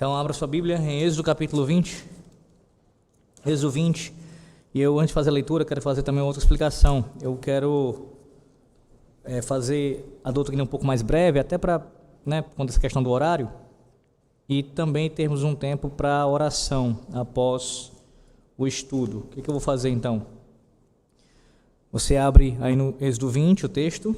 Então, abra sua Bíblia em Êxodo capítulo 20. Êxodo 20. E eu, antes de fazer a leitura, quero fazer também outra explicação. Eu quero fazer a doutrina um pouco mais breve, até para, por conta dessa questão do horário, e também termos um tempo para oração após o estudo. O que eu vou fazer então? Você abre aí no Êxodo 20 o texto,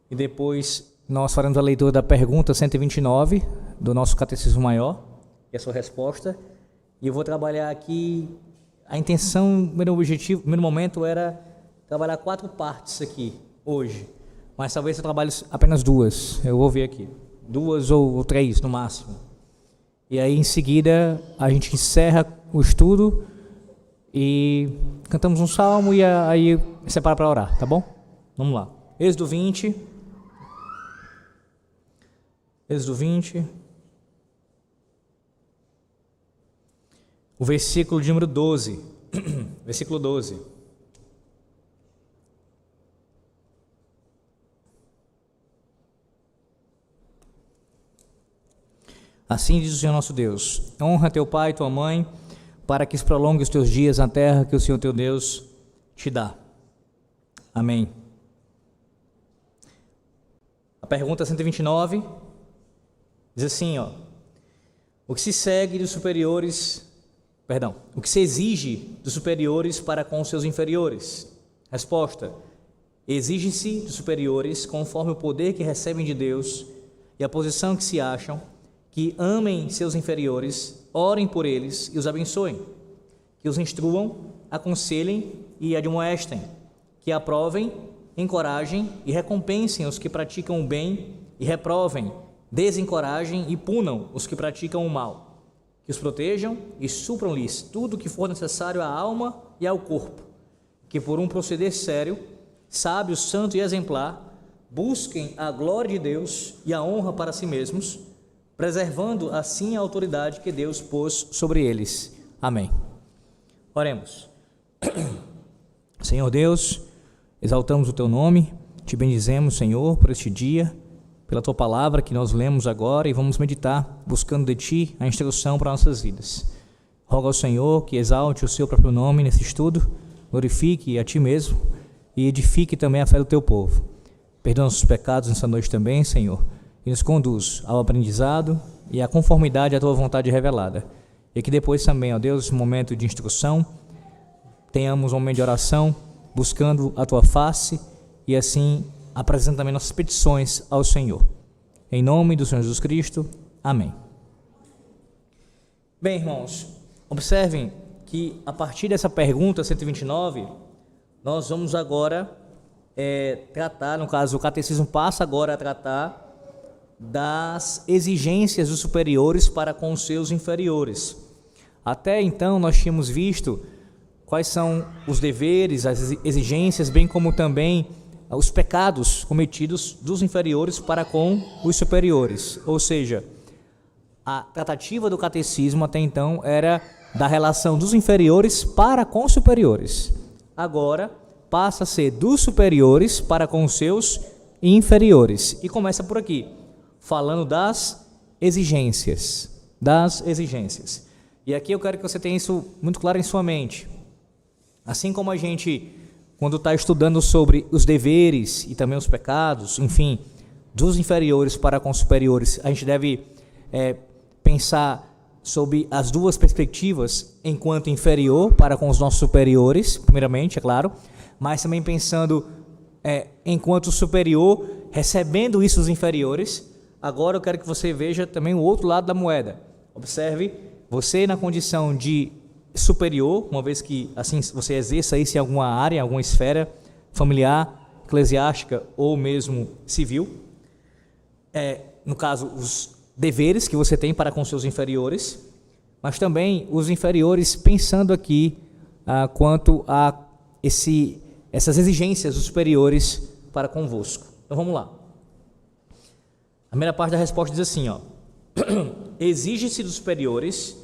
e depois nós faremos a leitura da pergunta 129 do nosso Catecismo Maior, e a sua resposta. E eu vou trabalhar aqui, a intenção, o primeiro objetivo, o primeiro momento era trabalhar 4 partes aqui, hoje. Mas talvez eu trabalhe apenas 2, eu vou ver aqui. 2 ou 3 no máximo. E aí em seguida a gente encerra o estudo e cantamos um salmo e aí separa para orar, tá bom? Vamos lá. Êxodo 20. Êxodo 20. O versículo de número 12. Versículo 12. Assim diz o Senhor nosso Deus: honra teu pai e tua mãe, para que se prolongue os teus dias na terra que o Senhor teu Deus te dá. Amém. A pergunta 129 diz assim, o que se segue dos superiores, o que se exige dos superiores para com os seus inferiores? Resposta: exige-se dos superiores, conforme o poder que recebem de Deus e a posição que se acham, que amem seus inferiores, orem por eles e os abençoem, que os instruam, aconselhem e admoestem, que aprovem, encorajem e recompensem os que praticam o bem e reprovem, desencorajem e punam os que praticam o mal, que os protejam e supram-lhes tudo o que for necessário à alma e ao corpo, que por um proceder sério, sábio, santo e exemplar, busquem a glória de Deus e a honra para si mesmos, preservando assim a autoridade que Deus pôs sobre eles. Amém. Oremos. Senhor Deus, exaltamos o teu nome, te bendizemos, Senhor, por este dia, pela tua palavra que nós lemos agora e vamos meditar, buscando de ti a instrução para nossas vidas. Rogo ao Senhor que exalte o seu próprio nome nesse estudo, glorifique a ti mesmo e edifique também a fé do teu povo. Perdoa nossos pecados nessa noite também, Senhor, e nos conduz ao aprendizado e à conformidade à tua vontade revelada. E que depois também, ó Deus, nesse momento de instrução, tenhamos um momento de oração, buscando a tua face e assim apresentando também nossas petições ao Senhor. Em nome do Senhor Jesus Cristo. Amém. Bem, irmãos, observem que a partir dessa pergunta 129, nós vamos agora tratar, no caso, o catecismo passa agora a tratar das exigências dos superiores para com os seus inferiores. Até então nós tínhamos visto quais são os deveres, as exigências, bem como também os pecados cometidos dos inferiores para com os superiores. Ou seja, a tratativa do catecismo até então era da relação dos inferiores para com os superiores. Agora passa a ser dos superiores para com os seus inferiores. E começa por aqui, falando das exigências. E aqui eu quero que você tenha isso muito claro em sua mente. Assim como a gente, quando está estudando sobre os deveres e também os pecados, enfim, dos inferiores para com os superiores, a gente deve pensar sobre as duas perspectivas, enquanto inferior para com os nossos superiores, primeiramente, é claro, mas também pensando enquanto superior, recebendo isso dos inferiores. Agora eu quero que você veja também o outro lado da moeda. Observe, você na condição de superior, uma vez que assim você exerça isso em alguma área, em alguma esfera familiar, eclesiástica ou mesmo civil. No caso, os deveres que você tem para com seus inferiores, mas também os inferiores pensando aqui quanto a essas exigências dos superiores para convosco. Então vamos lá. A primeira parte da resposta diz assim, exige-se dos superiores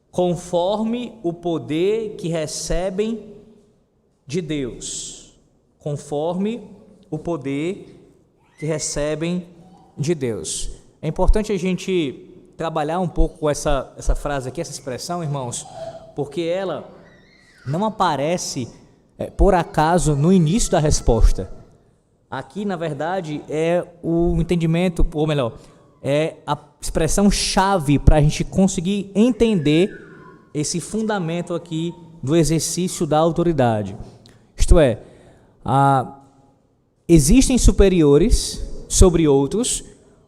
conforme o poder que recebem de Deus. Conforme o poder que recebem de Deus. É importante a gente trabalhar um pouco essa frase aqui, essa expressão, irmãos, porque ela não aparece por acaso no início da resposta. Aqui, na verdade, é o entendimento, ou melhor, é a expressão-chave para a gente conseguir entender esse fundamento aqui do exercício da autoridade. Isto é, existem superiores sobre outros,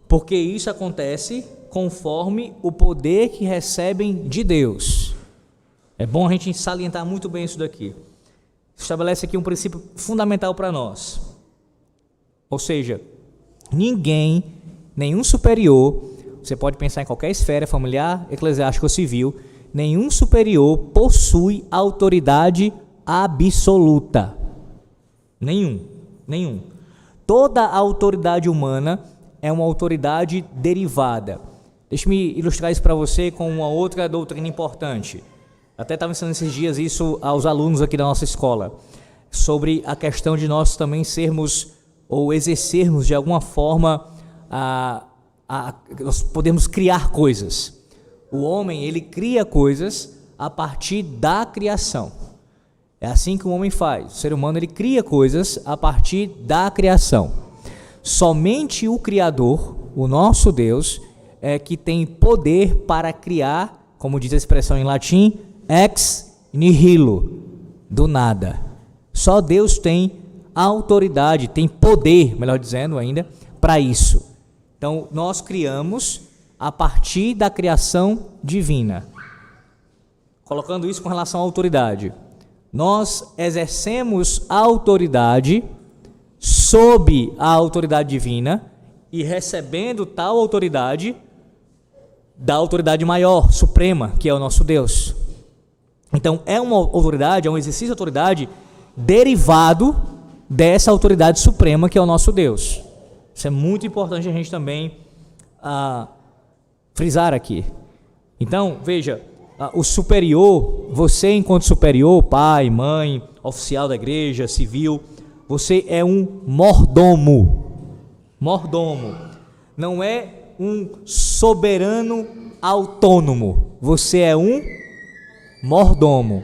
porque isso acontece conforme o poder que recebem de Deus. É bom a gente salientar muito bem isso daqui. Estabelece aqui um princípio fundamental para nós. Ou seja, nenhum superior, você pode pensar em qualquer esfera familiar, eclesiástica ou civil, nenhum superior possui autoridade absoluta. Nenhum. Toda a autoridade humana é uma autoridade derivada. Deixe-me ilustrar isso para você com uma outra doutrina importante. Até estava ensinando esses dias isso aos alunos aqui da nossa escola, sobre a questão de nós também sermos ou exercermos de alguma forma, nós podemos criar coisas. O homem, ele cria coisas a partir da criação. É assim que o homem faz. O ser humano, ele cria coisas a partir da criação. Somente o Criador, o nosso Deus, é que tem poder para criar, como diz a expressão em latim, ex nihilo, do nada. Só Deus tem autoridade, tem poder, melhor dizendo ainda, para isso. Então, nós criamos a partir da criação divina. Colocando isso com relação à autoridade. Nós exercemos a autoridade sob a autoridade divina e recebendo tal autoridade da autoridade maior, suprema, que é o nosso Deus. Então, é uma autoridade, é um exercício de autoridade derivado dessa autoridade suprema que é o nosso Deus. Isso é muito importante a gente também frisar aqui. Então, veja, o superior, você enquanto superior, pai, mãe, oficial da igreja, civil, você é um mordomo. Mordomo. Não é um soberano autônomo. Você é um mordomo.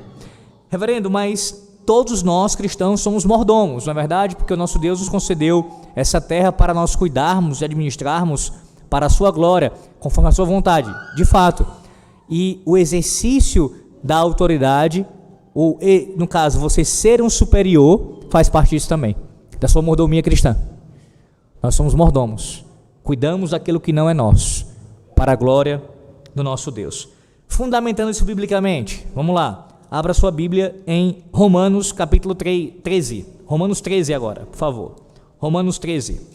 Reverendo, mas todos nós cristãos somos mordomos, não é verdade? Porque o nosso Deus nos concedeu essa terra para nós cuidarmos e administrarmos para a sua glória, conforme a sua vontade, de fato. E o exercício da autoridade, no caso, você ser um superior, faz parte disso também, da sua mordomia cristã. Nós somos mordomos, cuidamos daquilo que não é nosso, para a glória do nosso Deus. Fundamentando isso biblicamente, vamos lá. Abra sua Bíblia em Romanos capítulo 13. Romanos 13 agora, por favor. Romanos 13.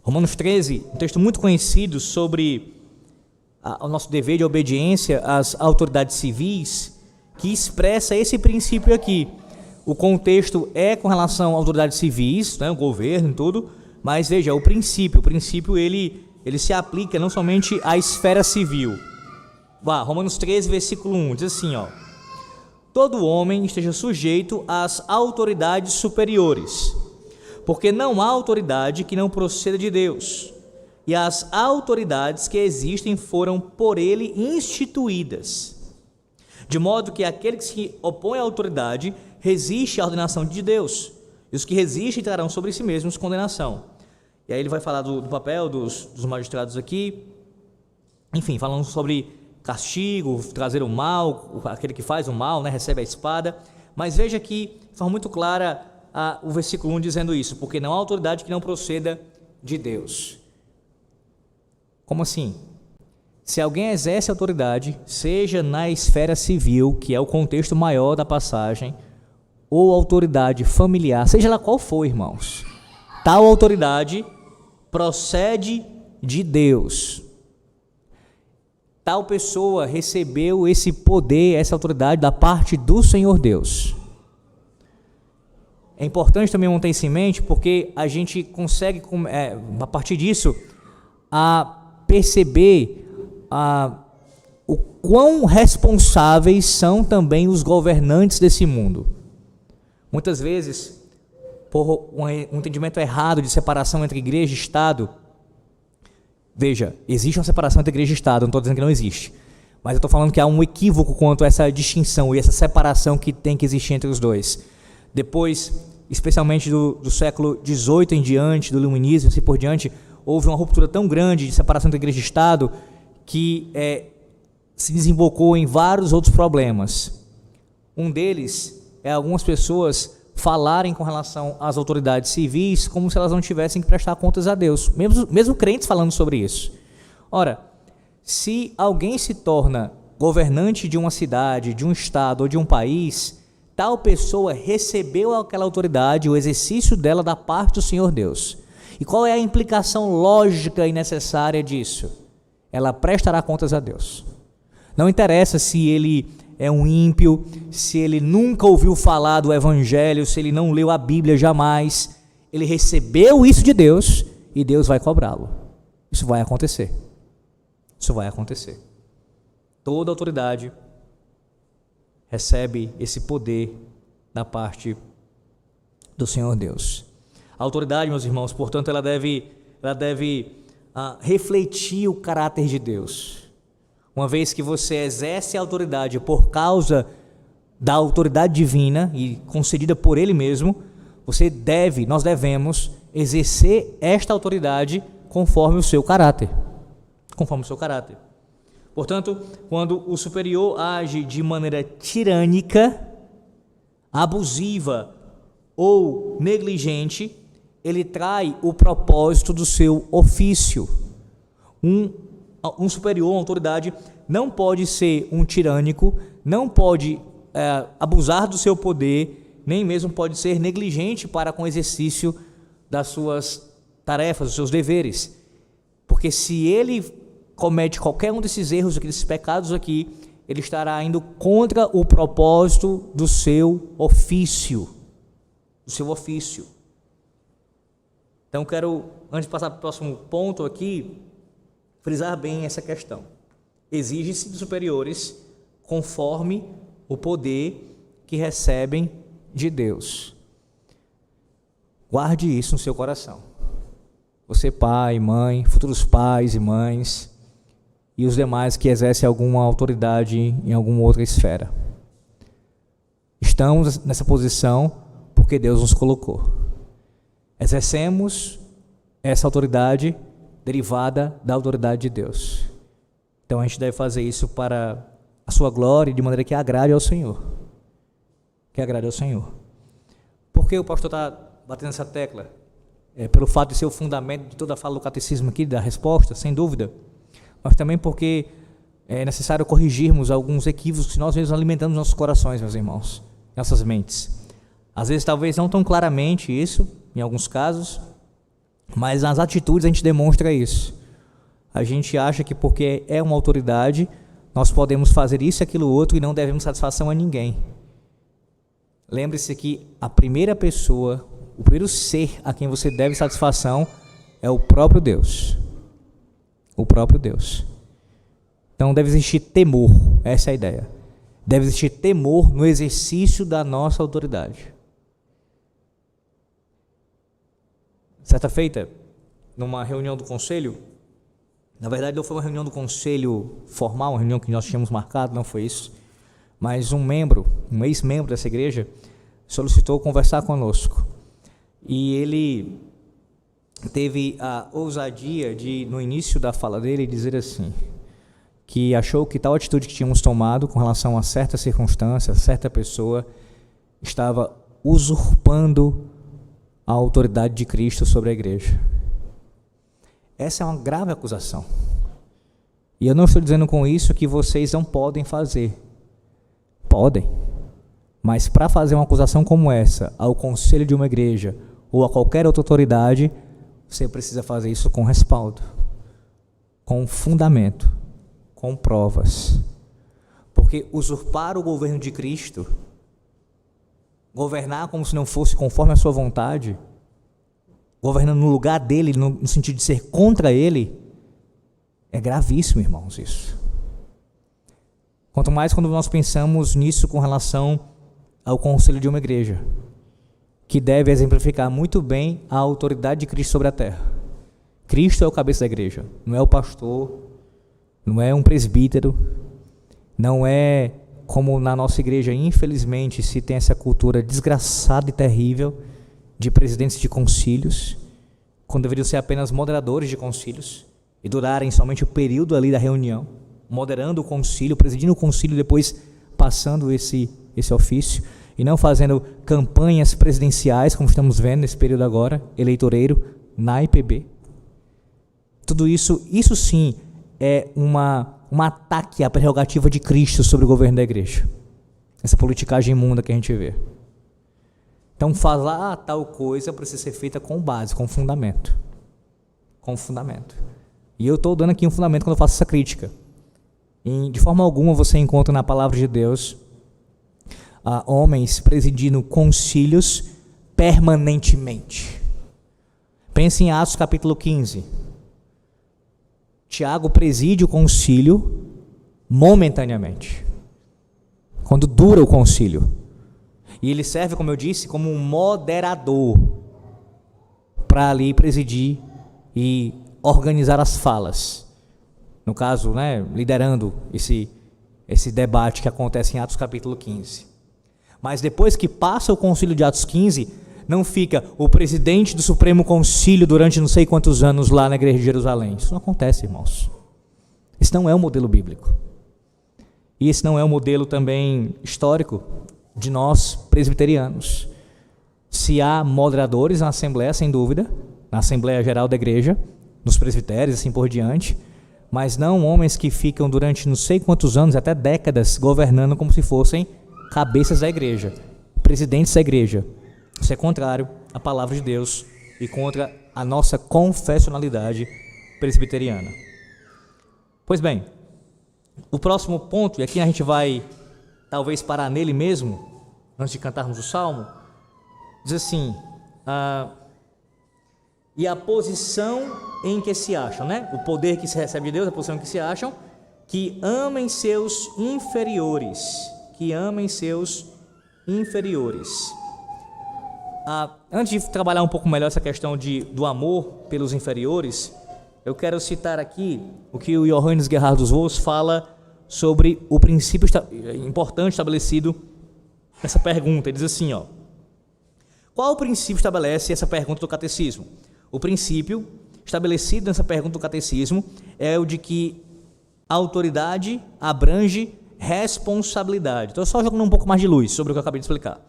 Romanos 13, um texto muito conhecido sobre o nosso dever de obediência às autoridades civis, que expressa esse princípio aqui. O contexto é com relação a autoridades civis, né, o governo e tudo, mas veja, o princípio ele se aplica não somente à esfera civil. Romanos 13, versículo 1, diz assim, todo homem esteja sujeito às autoridades superiores, porque não há autoridade que não proceda de Deus, e as autoridades que existem foram por ele instituídas, de modo que aquele que se opõe à autoridade resiste à ordenação de Deus, e os que resistem trarão sobre si mesmos condenação. E aí ele vai falar do papel dos magistrados aqui, enfim, falando sobre castigo, trazer o mal, aquele que faz o mal, né, recebe a espada. Mas veja aqui, de forma muito clara, o versículo 1 dizendo isso, porque não há autoridade que não proceda de Deus. Como assim? Se alguém exerce autoridade, seja na esfera civil, que é o contexto maior da passagem, ou autoridade familiar, seja lá qual for, irmãos, tal autoridade procede de Deus. Tal pessoa recebeu esse poder, essa autoridade da parte do Senhor Deus. É importante também manter isso em mente, porque a gente consegue, a partir disso, perceber o quão responsáveis são também os governantes desse mundo. Muitas vezes, por um entendimento errado de separação entre igreja e Estado. Veja, existe uma separação entre igreja e Estado, não estou dizendo que não existe. Mas eu estou falando que há um equívoco quanto a essa distinção e essa separação que tem que existir entre os dois. Depois, especialmente do século XVIII em diante, do iluminismo e assim por diante, houve uma ruptura tão grande de separação entre igreja e Estado que se desembocou em vários outros problemas. Um deles é algumas pessoas falarem com relação às autoridades civis como se elas não tivessem que prestar contas a Deus, mesmo crentes falando sobre isso. Ora, se alguém se torna governante de uma cidade, de um estado ou de um país, tal pessoa recebeu aquela autoridade, o exercício dela da parte do Senhor Deus. E qual é a implicação lógica e necessária disso? Ela prestará contas a Deus. Não interessa se ele é um ímpio, se ele nunca ouviu falar do Evangelho, se ele não leu a Bíblia jamais, ele recebeu isso de Deus e Deus vai cobrá-lo. Isso vai acontecer. Isso vai acontecer. Toda autoridade recebe esse poder da parte do Senhor Deus. A autoridade, meus irmãos, portanto, ela deve refletir o caráter de Deus. Uma vez que você exerce a autoridade por causa da autoridade divina e concedida por Ele mesmo, nós devemos exercer esta autoridade conforme o seu caráter. Conforme o seu caráter. Portanto, quando o superior age de maneira tirânica, abusiva ou negligente, ele trai o propósito do seu ofício. Um superior, uma autoridade, não pode ser um tirânico, não pode abusar do seu poder, nem mesmo pode ser negligente para com o exercício das suas tarefas, dos seus deveres. Porque se ele comete qualquer um desses erros, desses pecados aqui, ele estará indo contra o propósito do seu ofício. Do seu ofício. Então, quero, antes de passar para o próximo ponto aqui, frisar bem essa questão. Exige-se dos superiores conforme o poder que recebem de Deus. Guarde isso no seu coração. Você, pai, mãe, futuros pais e mães, e os demais que exercem alguma autoridade em alguma outra esfera. Estamos nessa posição porque Deus nos colocou. Exercemos essa autoridade derivada da autoridade de Deus. Então a gente deve fazer isso para a sua glória, de maneira que agrade ao Senhor. Que agrade ao Senhor. Por que o pastor está batendo essa tecla? Pelo fato de ser o fundamento de toda a fala do catecismo aqui, da resposta, sem dúvida, mas também porque é necessário corrigirmos alguns equívocos que nós mesmos alimentamos nos nossos corações, meus irmãos, nossas mentes. Às vezes, talvez não tão claramente isso, em alguns casos, mas nas atitudes a gente demonstra isso. A gente acha que porque é uma autoridade, nós podemos fazer isso e aquilo outro e não devemos satisfação a ninguém. Lembre-se que a primeira pessoa, o primeiro ser a quem você deve satisfação é o próprio Deus. O próprio Deus. Então deve existir temor, essa é a ideia. Deve existir temor no exercício da nossa autoridade. Certa feita, numa reunião do conselho, na verdade não foi uma reunião do conselho formal, uma reunião que nós tínhamos marcado, não foi isso, mas um ex-membro dessa igreja, solicitou conversar conosco. E ele teve a ousadia de, no início da fala dele, dizer assim, que achou que tal atitude que tínhamos tomado com relação a certa circunstância, a certa pessoa, estava usurpando a autoridade de Cristo sobre a igreja. Essa é uma grave acusação. E eu não estou dizendo com isso que vocês não podem fazer. Podem. Mas para fazer uma acusação como essa ao conselho de uma igreja ou a qualquer outra autoridade, você precisa fazer isso com respaldo, com fundamento, com provas. Porque usurpar o governo de Cristo, governar como se não fosse conforme a sua vontade, governando no lugar dele, no sentido de ser contra ele, é gravíssimo, irmãos, isso. Quanto mais quando nós pensamos nisso com relação ao conselho de uma igreja. que deve exemplificar muito bem a autoridade de Cristo sobre a terra. Cristo é o cabeça da igreja, não é o pastor, não é um presbítero, não é como na nossa igreja, infelizmente, se tem essa cultura desgraçada e terrível de presidentes de concílios, quando deveriam ser apenas moderadores de concílios e durarem somente o período ali da reunião, moderando o concílio, presidindo o concílio, depois passando esse ofício, e não fazendo campanhas presidenciais, como estamos vendo nesse período agora, eleitoreiro, na IPB. Tudo isso sim é um ataque à prerrogativa de Cristo sobre o governo da igreja. Essa politicagem imunda que a gente vê. Então, falar tal coisa precisa ser feita com base, com fundamento. Com fundamento. E eu estou dando aqui um fundamento quando eu faço essa crítica. E, de forma alguma você encontra na palavra de Deus homens presidindo concílios permanentemente. Pense em Atos capítulo 15. Tiago preside o concílio momentaneamente, quando dura o concílio. E ele serve, como eu disse, como um moderador para ali presidir e organizar as falas. No caso, liderando esse debate que acontece em Atos capítulo 15. Mas depois que passa o concílio de Atos 15, não fica o presidente do Supremo Concílio durante não sei quantos anos lá na igreja de Jerusalém. Isso não acontece, irmãos. Esse não é o modelo bíblico. E esse não é o modelo também histórico de nós presbiterianos. Se há moderadores na Assembleia, sem dúvida, na Assembleia Geral da Igreja, nos presbitérios, assim por diante, mas não homens que ficam durante não sei quantos anos, até décadas, governando como se fossem cabeças da igreja, presidentes da igreja. Isso é contrário à palavra de Deus e contra a nossa confessionalidade presbiteriana. Pois bem, o próximo ponto, e aqui a gente vai talvez parar nele mesmo, antes de cantarmos o Salmo, diz assim, e a posição em que se acham, o poder que se recebe de Deus, a posição em que se acham, que amem seus inferiores, antes de trabalhar um pouco melhor essa questão do amor pelos inferiores, eu quero citar aqui o que o Johannes Gerhard dos Vos fala sobre o princípio importante estabelecido nessa pergunta. Ele diz assim, qual o princípio estabelece essa pergunta do catecismo? O princípio estabelecido nessa pergunta do catecismo é o de que a autoridade abrange responsabilidade. Estou só jogando um pouco mais de luz sobre o que eu acabei de explicar.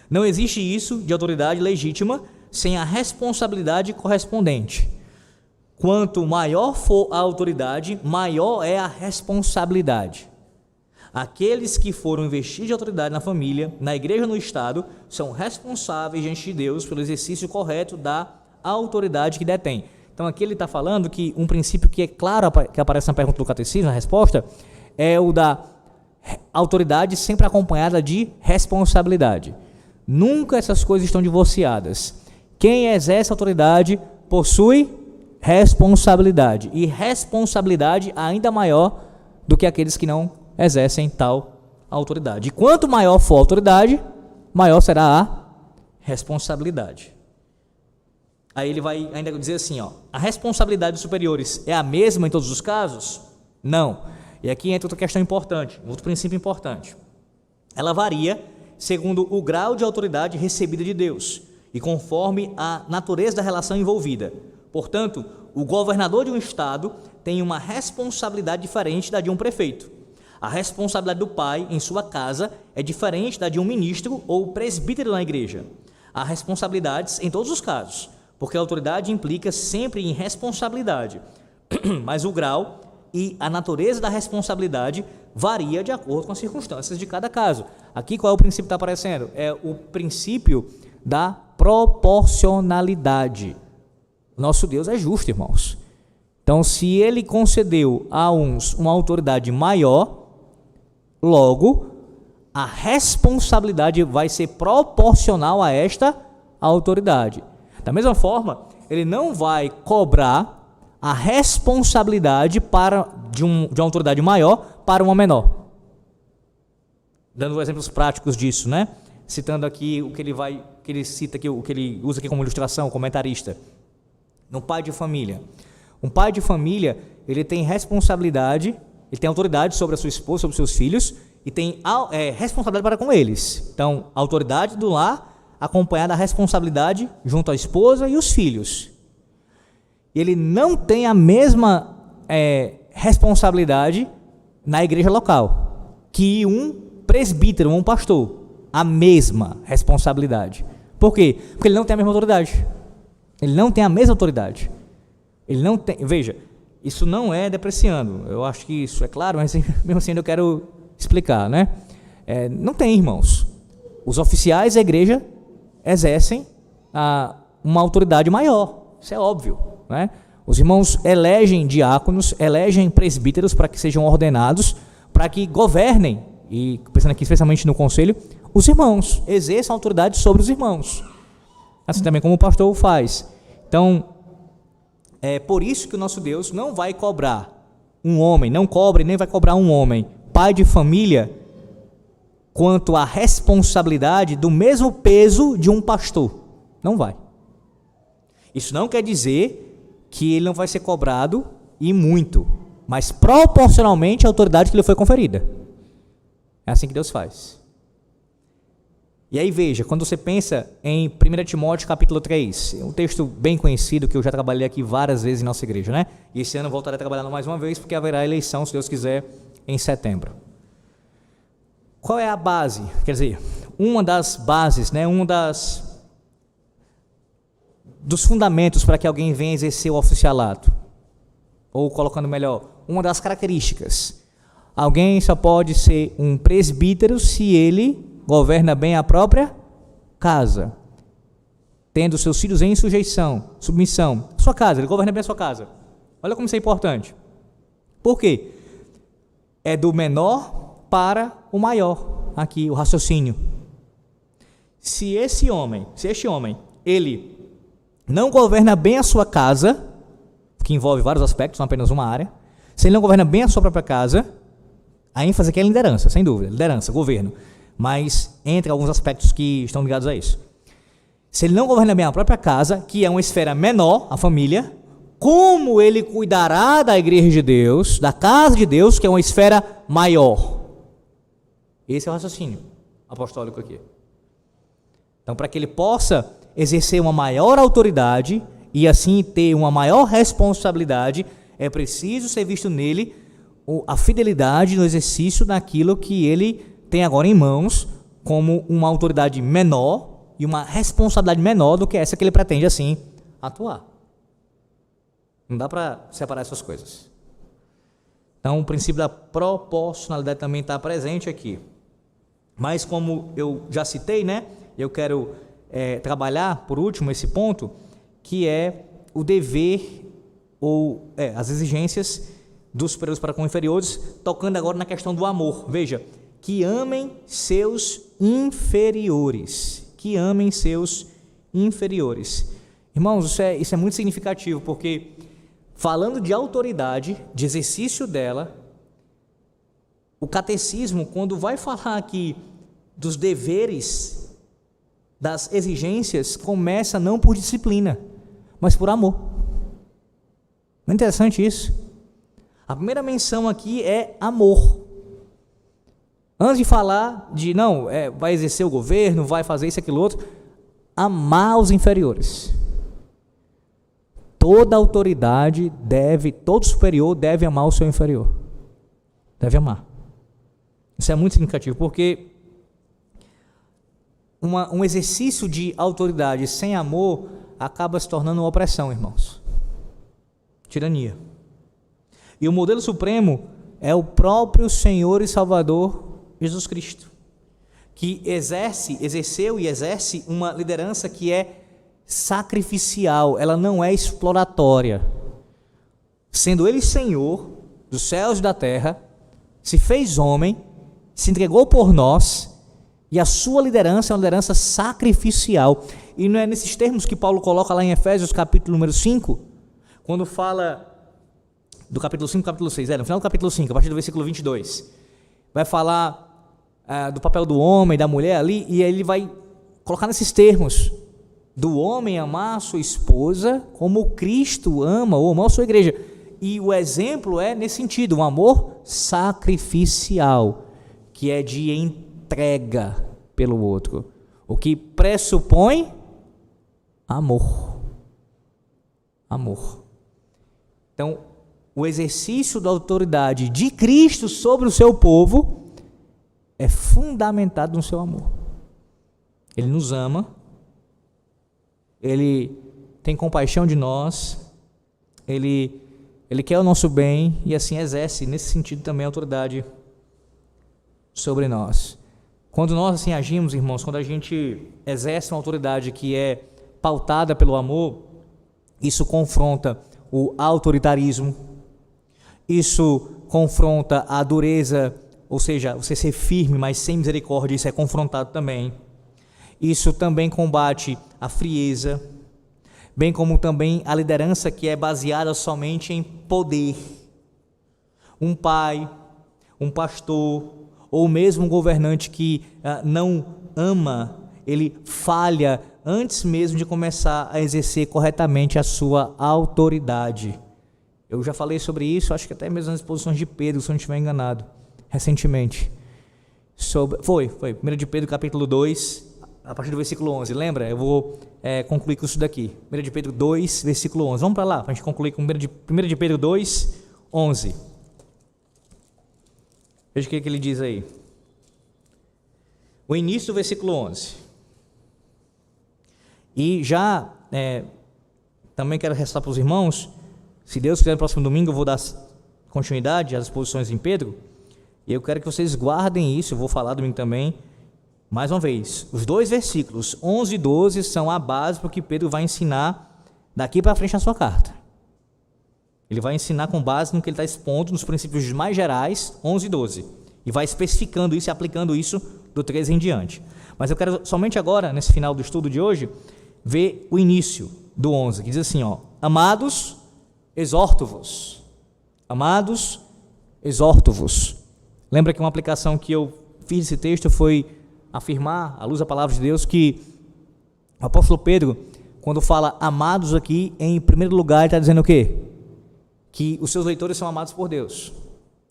Não existe isso de autoridade legítima sem a responsabilidade correspondente. Quanto maior for a autoridade, maior é a responsabilidade. Aqueles que foram investidos de autoridade na família, na igreja, no Estado, são responsáveis diante de Deus pelo exercício correto da autoridade que detém. Então aqui ele está falando que um princípio que é claro, que aparece na pergunta do catecismo, na resposta, é o da autoridade sempre acompanhada de responsabilidade. Nunca essas coisas estão divorciadas. Quem exerce autoridade possui responsabilidade, e responsabilidade ainda maior do que aqueles que não exercem tal autoridade. E quanto maior for a autoridade, maior será a responsabilidade. Aí ele vai ainda dizer assim, a responsabilidade dos superiores é a mesma em todos os casos? Não. E aqui entra outra questão importante, outro princípio importante. Ela varia segundo o grau de autoridade recebida de Deus e conforme a natureza da relação envolvida. Portanto, o governador de um estado tem uma responsabilidade diferente da de um prefeito. A responsabilidade do pai em sua casa é diferente da de um ministro ou presbítero na igreja. Há responsabilidades em todos os casos, porque a autoridade implica sempre em responsabilidade, mas o grau e a natureza da responsabilidade varia de acordo com as circunstâncias de cada caso. Aqui qual é o princípio que está aparecendo? É o princípio da proporcionalidade. Nosso Deus é justo, irmãos. Então, se ele concedeu a uns uma autoridade maior, logo, a responsabilidade vai ser proporcional a esta autoridade. Da mesma forma, ele não vai cobrar a responsabilidade de uma autoridade maior para uma menor. Dando exemplos práticos disso, citando aqui o que ele cita aqui, o que ele usa aqui como ilustração, o comentarista. No pai de família. Um pai de família, ele tem responsabilidade, ele tem autoridade sobre a sua esposa, sobre os seus filhos, e tem responsabilidade para com eles. Então, a autoridade do lar acompanhada da responsabilidade junto à esposa e os filhos. Ele não tem a mesma responsabilidade na igreja local que um presbítero, um pastor. A mesma responsabilidade. Por quê? Porque ele não tem a mesma autoridade. Ele não tem a mesma autoridade. Ele não tem. Veja, isso não é depreciando. Eu acho que isso é claro, mas mesmo assim eu quero explicar, né? Não tem, irmãos. Os oficiais da igreja exercem uma autoridade maior. Isso é óbvio, né? Os irmãos elegem diáconos, elegem presbíteros para que sejam ordenados, para que governem, e pensando aqui especialmente no conselho, os irmãos, exerçam autoridade sobre os irmãos. Assim também como o pastor o faz. Então, é por isso que o nosso Deus não vai cobrar um homem, não cobra e nem vai cobrar um homem, pai de família, quanto à responsabilidade do mesmo peso de um pastor. Não vai. Isso não quer dizer que ele não vai ser cobrado, e muito, mas proporcionalmente à autoridade que lhe foi conferida. É assim que Deus faz. E aí veja, quando você pensa em 1 Timóteo capítulo 3, um texto bem conhecido que eu já trabalhei aqui várias vezes em nossa igreja, né? E esse ano eu voltarei a trabalhar mais uma vez, porque haverá eleição, se Deus quiser, em setembro. Qual é a base? Quer dizer, uma das bases, né? Dos fundamentos para que alguém venha exercer o oficialato, ou colocando melhor, uma das características. Alguém só pode ser um presbítero se ele governa bem a própria casa, tendo seus filhos em submissão. Sua casa, ele governa bem a sua casa. Olha como isso é importante. Por quê? É do menor para o maior, aqui o raciocínio. Se este homem, ele não governa bem a sua casa, que envolve vários aspectos, não apenas uma área, se ele não governa bem a sua própria casa, a ênfase aqui é liderança, sem dúvida, liderança, governo, mas entre alguns aspectos que estão ligados a isso. Se ele não governa bem a própria casa, que é uma esfera menor, a família, como ele cuidará da igreja de Deus, da casa de Deus, que é uma esfera maior? Esse é o raciocínio apostólico aqui. Então, para que ele possa exercer uma maior autoridade e assim ter uma maior responsabilidade, é preciso ser visto nele a fidelidade no exercício daquilo que ele tem agora em mãos, como uma autoridade menor e uma responsabilidade menor do que essa que ele pretende assim atuar. Não dá para separar essas coisas. Então, o princípio da proporcionalidade também está presente aqui. Mas como eu já citei, né, eu quero trabalhar, por último, esse ponto, que é o dever ou as exigências dos superiores para com inferiores, tocando agora na questão do amor. Veja, que amem seus inferiores. Que amem seus inferiores. Irmãos, isso é muito significativo, porque falando de autoridade, de exercício dela, o catecismo, quando vai falar aqui dos deveres, das exigências, começa não por disciplina, mas por amor. Não é interessante isso? A primeira menção aqui é amor. Antes de falar de, vai exercer o governo, vai fazer isso, aquilo, outro, amar os inferiores. Toda autoridade todo superior deve amar o seu inferior. Deve amar. Isso é muito significativo, porque um exercício de autoridade sem amor acaba se tornando uma opressão, irmãos. Tirania. E o modelo supremo é o próprio Senhor e Salvador Jesus Cristo, que exerceu e exerce uma liderança que é sacrificial, ela não é exploratória. Sendo Ele Senhor dos céus e da terra, se fez homem, se entregou por nós, e a sua liderança é uma liderança sacrificial. E não é nesses termos que Paulo coloca lá em Efésios capítulo número 5, quando fala do capítulo 5 capítulo 6, no final do capítulo 5, a partir do versículo 22, vai falar do papel do homem, da mulher ali, e ele vai colocar nesses termos: do homem amar a sua esposa como Cristo ama ou amou a sua igreja. E o exemplo é nesse sentido, um amor sacrificial, que é de entrega pelo outro, o que pressupõe amor. Amor. Então, o exercício da autoridade de Cristo sobre o seu povo é fundamentado no seu amor. Ele nos ama, ele tem compaixão de nós, ele quer o nosso bem e assim exerce, nesse sentido também, a autoridade sobre nós. Quando nós assim agimos, irmãos, quando a gente exerce uma autoridade que é pautada pelo amor, isso confronta o autoritarismo, isso confronta a dureza, ou seja, você ser firme, mas sem misericórdia, isso é confrontado também. Isso também combate a frieza, bem como também a liderança que é baseada somente em poder. Um pai, um pastor, ou mesmo um governante que não ama, ele falha antes mesmo de começar a exercer corretamente a sua autoridade. Eu já falei sobre isso, acho que até mesmo nas exposições de Pedro, se eu não estiver enganado, recentemente. Foi 1 de Pedro capítulo 2, a partir do versículo 11, lembra? Eu vou concluir com isso daqui. 1 de Pedro 2, versículo 11. Vamos para lá, para a gente concluir com 1 de Pedro 2, 11. Veja o que ele diz aí. O início do versículo 11. E já também quero ressaltar para os irmãos, se Deus quiser no próximo domingo eu vou dar continuidade às exposições em Pedro, e eu quero que vocês guardem isso, eu vou falar domingo também. Mais uma vez, os dois versículos 11 e 12 são a base para o que Pedro vai ensinar daqui para frente na sua carta. Ele vai ensinar com base no que ele está expondo, nos princípios mais gerais, 11 e 12. E vai especificando isso e aplicando isso do 13 em diante. Mas eu quero somente agora, nesse final do estudo de hoje, ver o início do 11, que diz assim, amados, exorto-vos. Amados, exorto-vos. Lembra que uma aplicação que eu fiz esse texto foi afirmar, à luz da palavra de Deus, que o apóstolo Pedro, quando fala amados aqui, em primeiro lugar, ele está dizendo o quê? Que os seus leitores são amados por Deus.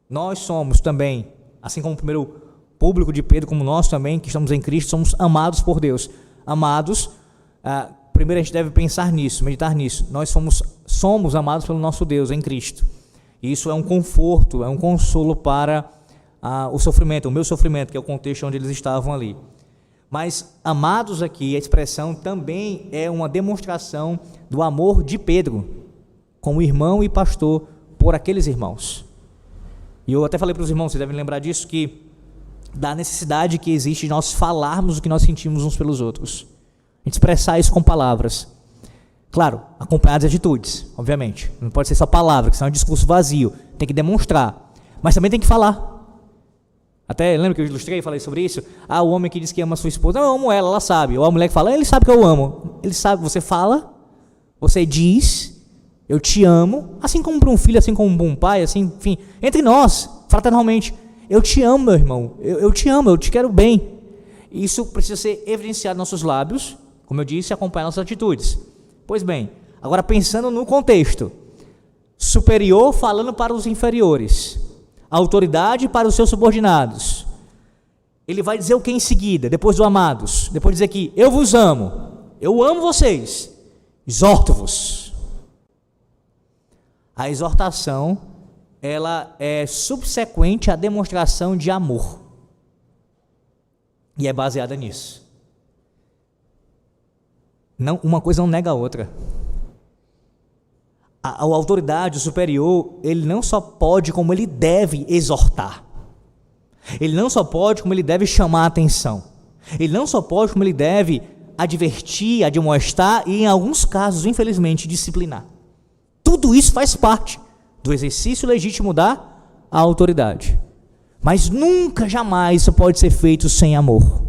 Nós somos também, assim como o primeiro público de Pedro, como nós também, que estamos em Cristo, somos amados por Deus. Amados, primeiro a gente deve pensar nisso, meditar nisso. Nós somos amados pelo nosso Deus em Cristo. E isso é um conforto, é um consolo para o sofrimento, o meu sofrimento, que é o contexto onde eles estavam ali. Mas amados aqui, a expressão também é uma demonstração do amor de Pedro, como irmão e pastor, por aqueles irmãos. E eu até falei para os irmãos, vocês devem lembrar disso, que da necessidade que existe de nós falarmos o que nós sentimos uns pelos outros. A gente expressar isso com palavras. Claro, acompanhadas de atitudes, obviamente. Não pode ser só palavra, que senão é um discurso vazio. Tem que demonstrar. Mas também tem que falar. Até lembra que eu ilustrei e falei sobre isso? O homem que diz que ama a sua esposa, eu amo ela sabe. Ou a mulher que fala, ele sabe que eu amo. Ele sabe, você fala, você diz, eu te amo, assim como para um filho, assim como para um pai, assim, enfim, entre nós, fraternalmente, eu te amo, meu irmão, eu te amo, eu te quero bem. Isso precisa ser evidenciado nos nossos lábios, como eu disse, acompanhar nossas atitudes. Pois bem, agora pensando no contexto, superior falando para os inferiores, autoridade para os seus subordinados. Ele vai dizer o que em seguida, depois do amados? Depois de dizer que eu vos amo, eu amo vocês, exorto-vos. A exortação, ela é subsequente à demonstração de amor. E é baseada nisso. Não, uma coisa não nega a outra. A autoridade, o superior, ele não só pode, como ele deve exortar. Ele não só pode, como ele deve chamar a atenção. Ele não só pode, como ele deve advertir, admoestar e, em alguns casos, infelizmente, disciplinar. Tudo isso faz parte do exercício legítimo da autoridade. Mas nunca, jamais isso pode ser feito sem amor.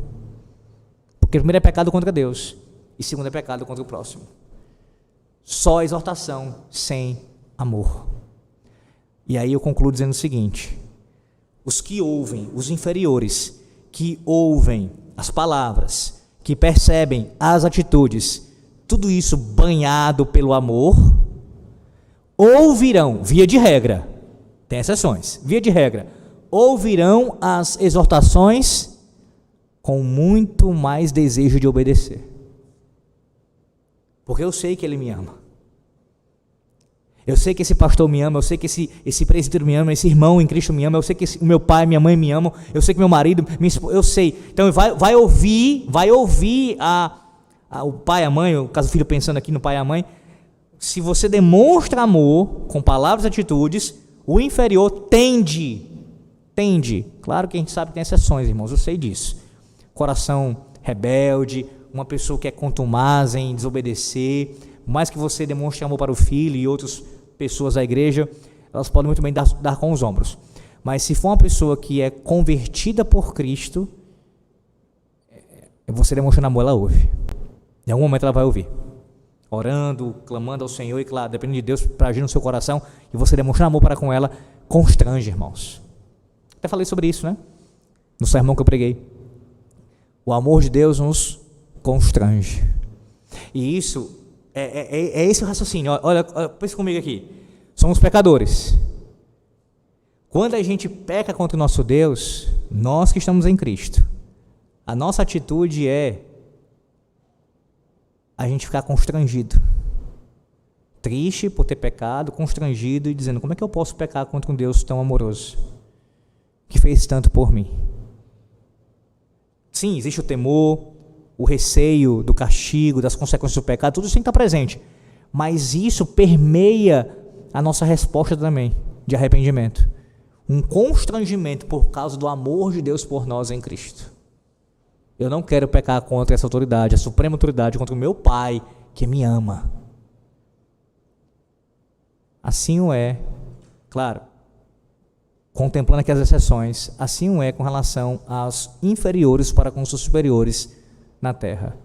Porque primeiro é pecado contra Deus e segundo é pecado contra o próximo. Só exortação sem amor. E aí eu concluo dizendo o seguinte: os que ouvem, os inferiores, que ouvem as palavras, que percebem as atitudes, tudo isso banhado pelo amor, ouvirão, via de regra, tem exceções, via de regra, ouvirão as exortações com muito mais desejo de obedecer. Porque eu sei que ele me ama. Eu sei que esse pastor me ama, eu sei que esse presbítero me ama, esse irmão em Cristo me ama, eu sei que o meu pai e minha mãe me amam, eu sei que meu marido, minha esposa, eu sei. Então vai ouvir o pai e a mãe, no caso o filho pensando aqui no pai e a mãe. Se você demonstra amor com palavras e atitudes, o inferior tende. Claro que a gente sabe que tem exceções, irmãos, eu sei disso. Coração rebelde, uma pessoa que é contumaz em desobedecer, mais que você demonstre amor para o filho e outras pessoas da igreja, elas podem muito bem dar com os ombros. Mas se for uma pessoa que é convertida por Cristo, você demonstrando amor, ela ouve. Em algum momento ela vai ouvir. Orando, clamando ao Senhor, e claro, dependendo de Deus para agir no seu coração, e você demonstrar amor para com ela, constrange, irmãos. Até falei sobre isso, né? No sermão que eu preguei. O amor de Deus nos constrange. E isso é esse o raciocínio. Olha, pense comigo aqui. Somos pecadores. Quando a gente peca contra o nosso Deus, nós que estamos em Cristo, a nossa atitude é a gente ficar constrangido, triste por ter pecado, constrangido e dizendo: como é que eu posso pecar contra um Deus tão amoroso, que fez tanto por mim? Sim, existe o temor, o receio do castigo, das consequências do pecado, tudo isso tem que estar presente, mas isso permeia a nossa resposta também, de arrependimento, um constrangimento por causa do amor de Deus por nós em Cristo. Eu não quero pecar contra essa autoridade, a suprema autoridade, contra o meu Pai, que me ama. Assim o é, claro, contemplando aqui as exceções, assim o é com relação aos inferiores para com os superiores na terra.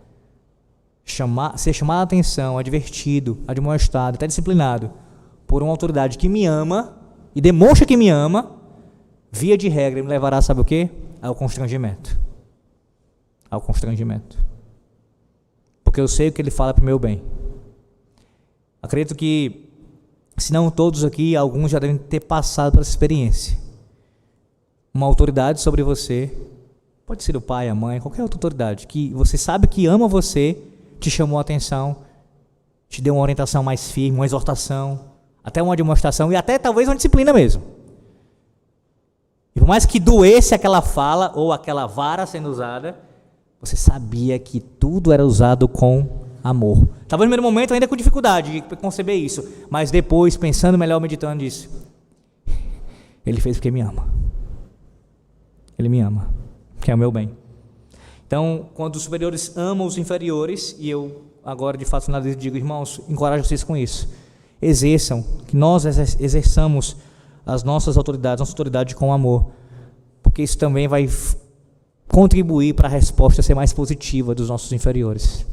Ser chamado a atenção, advertido, admoestado, até disciplinado por uma autoridade que me ama e demonstra que me ama, via de regra me levará, sabe o quê? Ao constrangimento. Ao constrangimento. Porque eu sei o que ele fala para o meu bem. Acredito que, se não todos aqui, alguns já devem ter passado por essa experiência. Uma autoridade sobre você, pode ser o pai, a mãe, qualquer outra autoridade, que você sabe que ama você, te chamou a atenção, te deu uma orientação mais firme, uma exortação, até uma demonstração e até talvez uma disciplina mesmo. E por mais que doesse aquela fala ou aquela vara sendo usada, você sabia que tudo era usado com amor. Talvez no primeiro momento ainda com dificuldade de conceber isso, mas depois, pensando melhor, meditando, disse: ele fez porque me ama. Ele me ama, que é o meu bem. Então, quando os superiores amam os inferiores, e eu agora de fato finalizo e digo: irmãos, encorajo vocês com isso. Exerçam, que nós exerçamos as nossas autoridades, nossa autoridade com amor, porque isso também vai contribuir para a resposta ser mais positiva dos nossos inferiores.